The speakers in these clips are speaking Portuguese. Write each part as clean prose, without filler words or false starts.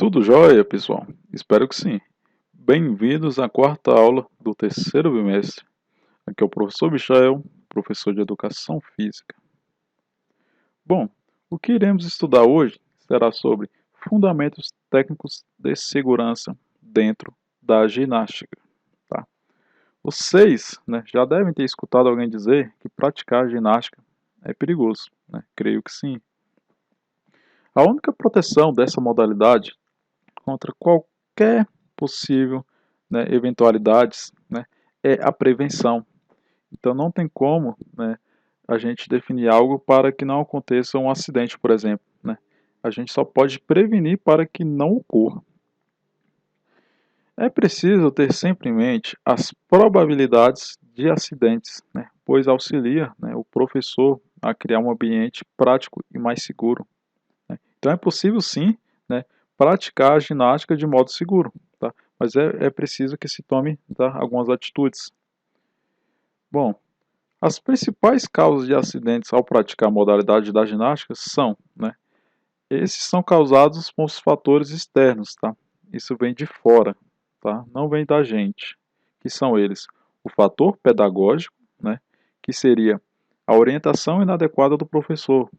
Tudo jóia, pessoal? Espero que sim. Bem-vindos à quarta aula do terceiro bimestre. Aqui é o professor Michael, professor de Educação Física. Bom, o que iremos estudar hoje será sobre fundamentos técnicos de segurança dentro da ginástica. Tá? Vocês, já devem ter escutado alguém dizer que praticar ginástica é perigoso, né? Creio que sim. A única proteção dessa modalidade contra qualquer possível, eventualidades, é a prevenção. Então não tem como, a gente definir algo para que não aconteça um acidente, por exemplo. A gente só pode prevenir para que não ocorra. É preciso ter sempre em mente as probabilidades de acidentes, pois auxilia, o professor a criar um ambiente prático e mais seguro. Então é possível sim, praticar a ginástica de modo seguro, tá? Mas é preciso que se tome, tá, algumas atitudes. Bom, as principais causas de acidentes ao praticar a modalidade da ginástica são, esses são causados por fatores externos, tá? Isso vem de fora, tá? Não vem da gente, que são eles: o fator pedagógico, que seria a orientação inadequada do professor,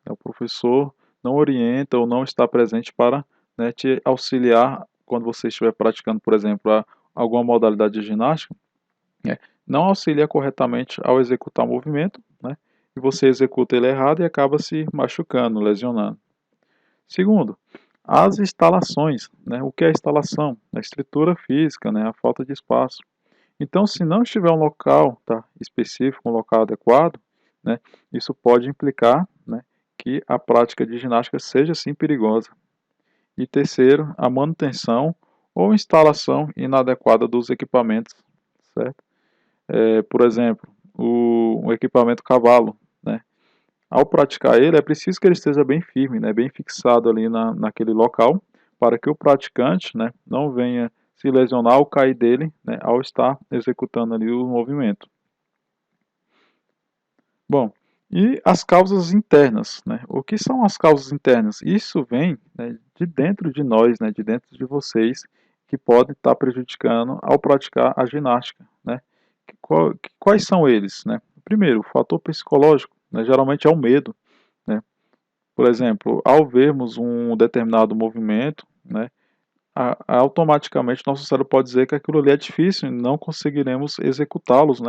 O professor não orienta ou não está presente para, te auxiliar quando você estiver praticando, por exemplo, alguma modalidade de ginástica, não auxilia corretamente ao executar o movimento, e você executa ele errado e acaba se machucando, lesionando. Segundo, as instalações, O que é a instalação? A estrutura física, a falta de espaço. Então, se não estiver um local, específico, um local adequado, isso pode implicar, que a prática de ginástica seja sim perigosa. E terceiro, a manutenção ou instalação inadequada dos equipamentos, certo? Por exemplo, o equipamento cavalo, Ao praticar ele, é preciso que ele esteja bem firme, bem fixado ali naquele local, para que o praticante, não venha se lesionar ou cair dele, ao estar executando ali o movimento. Bom, e as causas internas, O que são as causas internas? Isso vem, de dentro de nós, de dentro de vocês, que podem estar prejudicando ao praticar a ginástica, Quais são eles, Primeiro, o fator psicológico, geralmente é o medo, Por exemplo, ao vermos um determinado movimento, automaticamente nosso cérebro pode dizer que aquilo ali é difícil e não conseguiremos executá-los,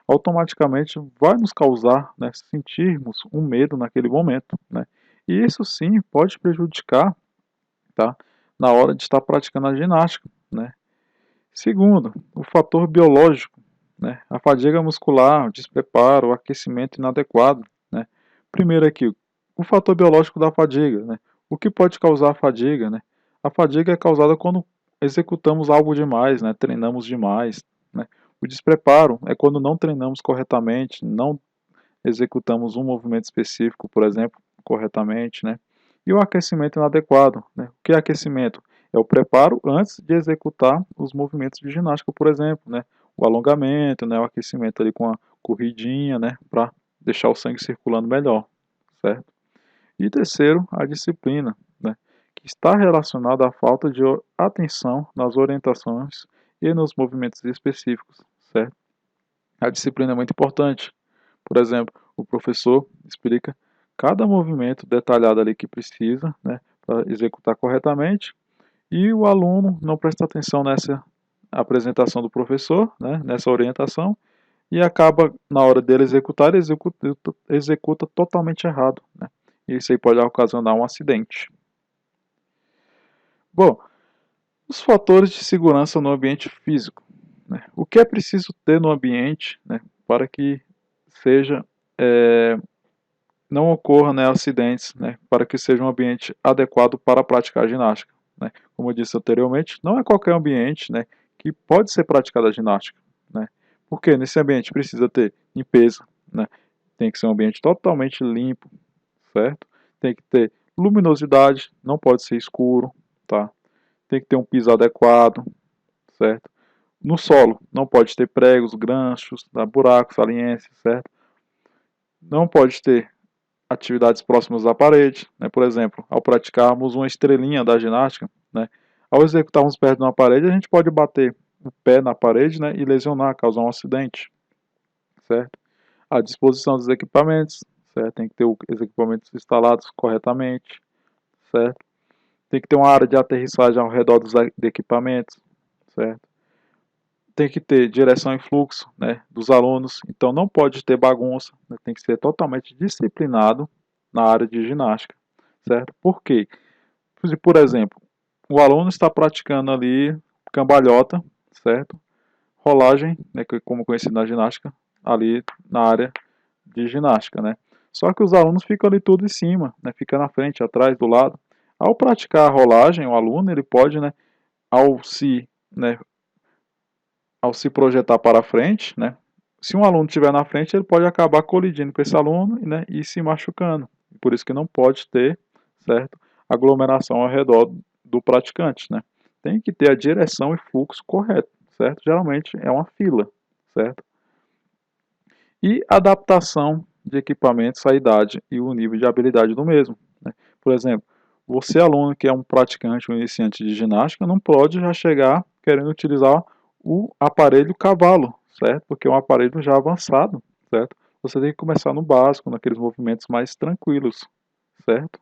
Automaticamente vai nos causar, sentirmos um medo naquele momento, E isso sim pode prejudicar, tá, na hora de estar praticando a ginástica, Segundo, o fator biológico, A fadiga muscular, o despreparo, o aquecimento inadequado, Primeiro aqui, o fator biológico da fadiga, O que pode causar a fadiga, A fadiga é causada quando executamos algo demais, treinamos demais, O despreparo é quando não treinamos corretamente, não executamos um movimento específico, por exemplo, corretamente, E o aquecimento inadequado, O que é aquecimento? É o preparo antes de executar os movimentos de ginástica, por exemplo, O alongamento, o aquecimento ali com a corridinha, para deixar o sangue circulando melhor, certo? E terceiro, a disciplina, que está relacionada à falta de atenção nas orientações e nos movimentos específicos, certo? A disciplina é muito importante. Por exemplo, o professor explica cada movimento detalhado ali que precisa, para executar corretamente, e o aluno não presta atenção nessa apresentação do professor, nessa orientação, e acaba, na hora dele executar, ele executa totalmente errado, E isso aí pode ocasionar um acidente. Bom, os fatores de segurança no ambiente físico. O que é preciso ter no ambiente, para que seja não ocorra, acidentes, para que seja um ambiente adequado para praticar a ginástica. Como eu disse anteriormente, não é qualquer ambiente, que pode ser praticada a ginástica. Porque nesse ambiente precisa ter limpeza, tem que ser um ambiente totalmente limpo, certo? Tem que ter luminosidade, não pode ser escuro, tá? Tem que ter um piso adequado, certo? No solo, não pode ter pregos, ganchos, buracos, saliências, certo? Não pode ter atividades próximas à parede, Por exemplo, ao praticarmos uma estrelinha da ginástica, né? Ao executarmos perto de uma parede, a gente pode bater o pé na parede, né, e lesionar, causar um acidente, certo? A disposição dos equipamentos, certo? Tem que ter os equipamentos instalados corretamente, certo? Tem que ter uma área de aterrissagem ao redor dos equipamentos, certo? Tem que ter direção e fluxo, né, dos alunos, então não pode ter bagunça, né? Tem que ser totalmente disciplinado na área de ginástica, certo? Por quê? Por exemplo, o aluno está praticando ali cambalhota, certo? Rolagem, né, como conhecido na ginástica, ali na área de ginástica, né? Só que os alunos ficam ali tudo em cima, né? Fica na frente, atrás, do lado. Ao praticar a rolagem, o aluno ele pode, né, ao se, né, ao se projetar para frente, né? Se um aluno estiver na frente, ele pode acabar colidindo com esse aluno, né, e se machucando. Por isso que não pode ter, certo, aglomeração ao redor do praticante, né? Tem que ter a direção e fluxo correto, certo? Geralmente é uma fila, certo? E adaptação de equipamentos à idade e o nível de habilidade do mesmo, né? Por exemplo, você aluno que é um praticante, um iniciante de ginástica, não pode já chegar querendo utilizar o aparelho cavalo, certo? Porque é um aparelho já avançado, certo? Você tem que começar no básico, naqueles movimentos mais tranquilos, certo?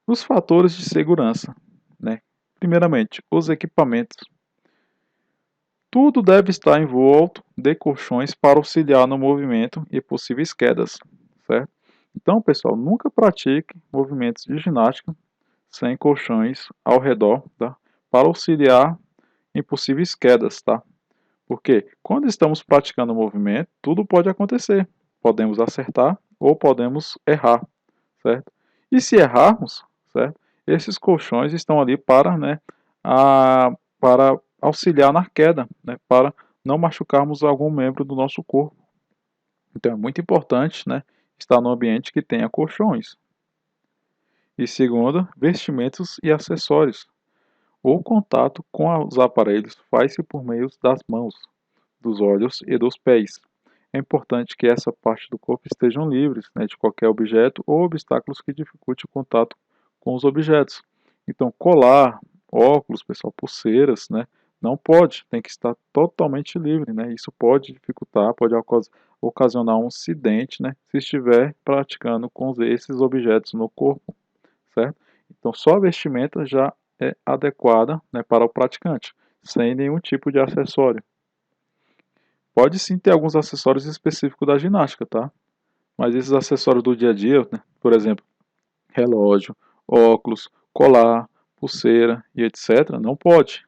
Os fatores de segurança, né? Primeiramente, os equipamentos. Tudo deve estar envolto de colchões para auxiliar no movimento e possíveis quedas, certo? Então, pessoal, nunca pratique movimentos de ginástica sem colchões ao redor, tá? Para auxiliar em possíveis quedas, tá? Porque quando estamos praticando o movimento, tudo pode acontecer. Podemos acertar ou podemos errar, certo? E se errarmos, certo? Esses colchões estão ali para, né, para auxiliar na queda, né, para não machucarmos algum membro do nosso corpo. Então é muito importante, né, estar num ambiente que tenha colchões. E segundo, vestimentos e acessórios. O contato com os aparelhos faz-se por meio das mãos, dos olhos e dos pés. É importante que essa parte do corpo estejam livres, né, de qualquer objeto ou obstáculos que dificulte o contato com os objetos. Então, colar, óculos, pessoal, pulseiras, né, não pode, tem que estar totalmente livre, né? Isso pode dificultar, pode ocasionar um acidente, né, se estiver praticando com esses objetos no corpo, certo? Então, só a vestimenta já é adequada, né, para o praticante, sem nenhum tipo de acessório. Pode sim ter alguns acessórios específicos da ginástica, tá? Mas esses acessórios do dia a dia, né, por exemplo, relógio, óculos, colar, pulseira e etc., não pode.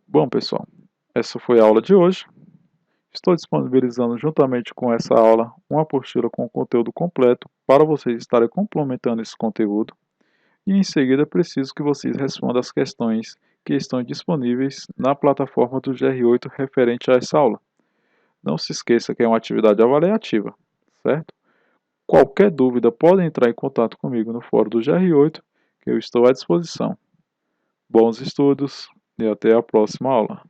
Bom, pessoal, essa foi a aula de hoje. Estou disponibilizando juntamente com essa aula uma apostila com o conteúdo completo para vocês estarem complementando esse conteúdo. E em seguida preciso que vocês respondam as questões que estão disponíveis na plataforma do GR8 referente a essa aula. Não se esqueça que é uma atividade avaliativa, certo? Qualquer dúvida pode entrar em contato comigo no fórum do GR8, que eu estou à disposição. Bons estudos e até a próxima aula.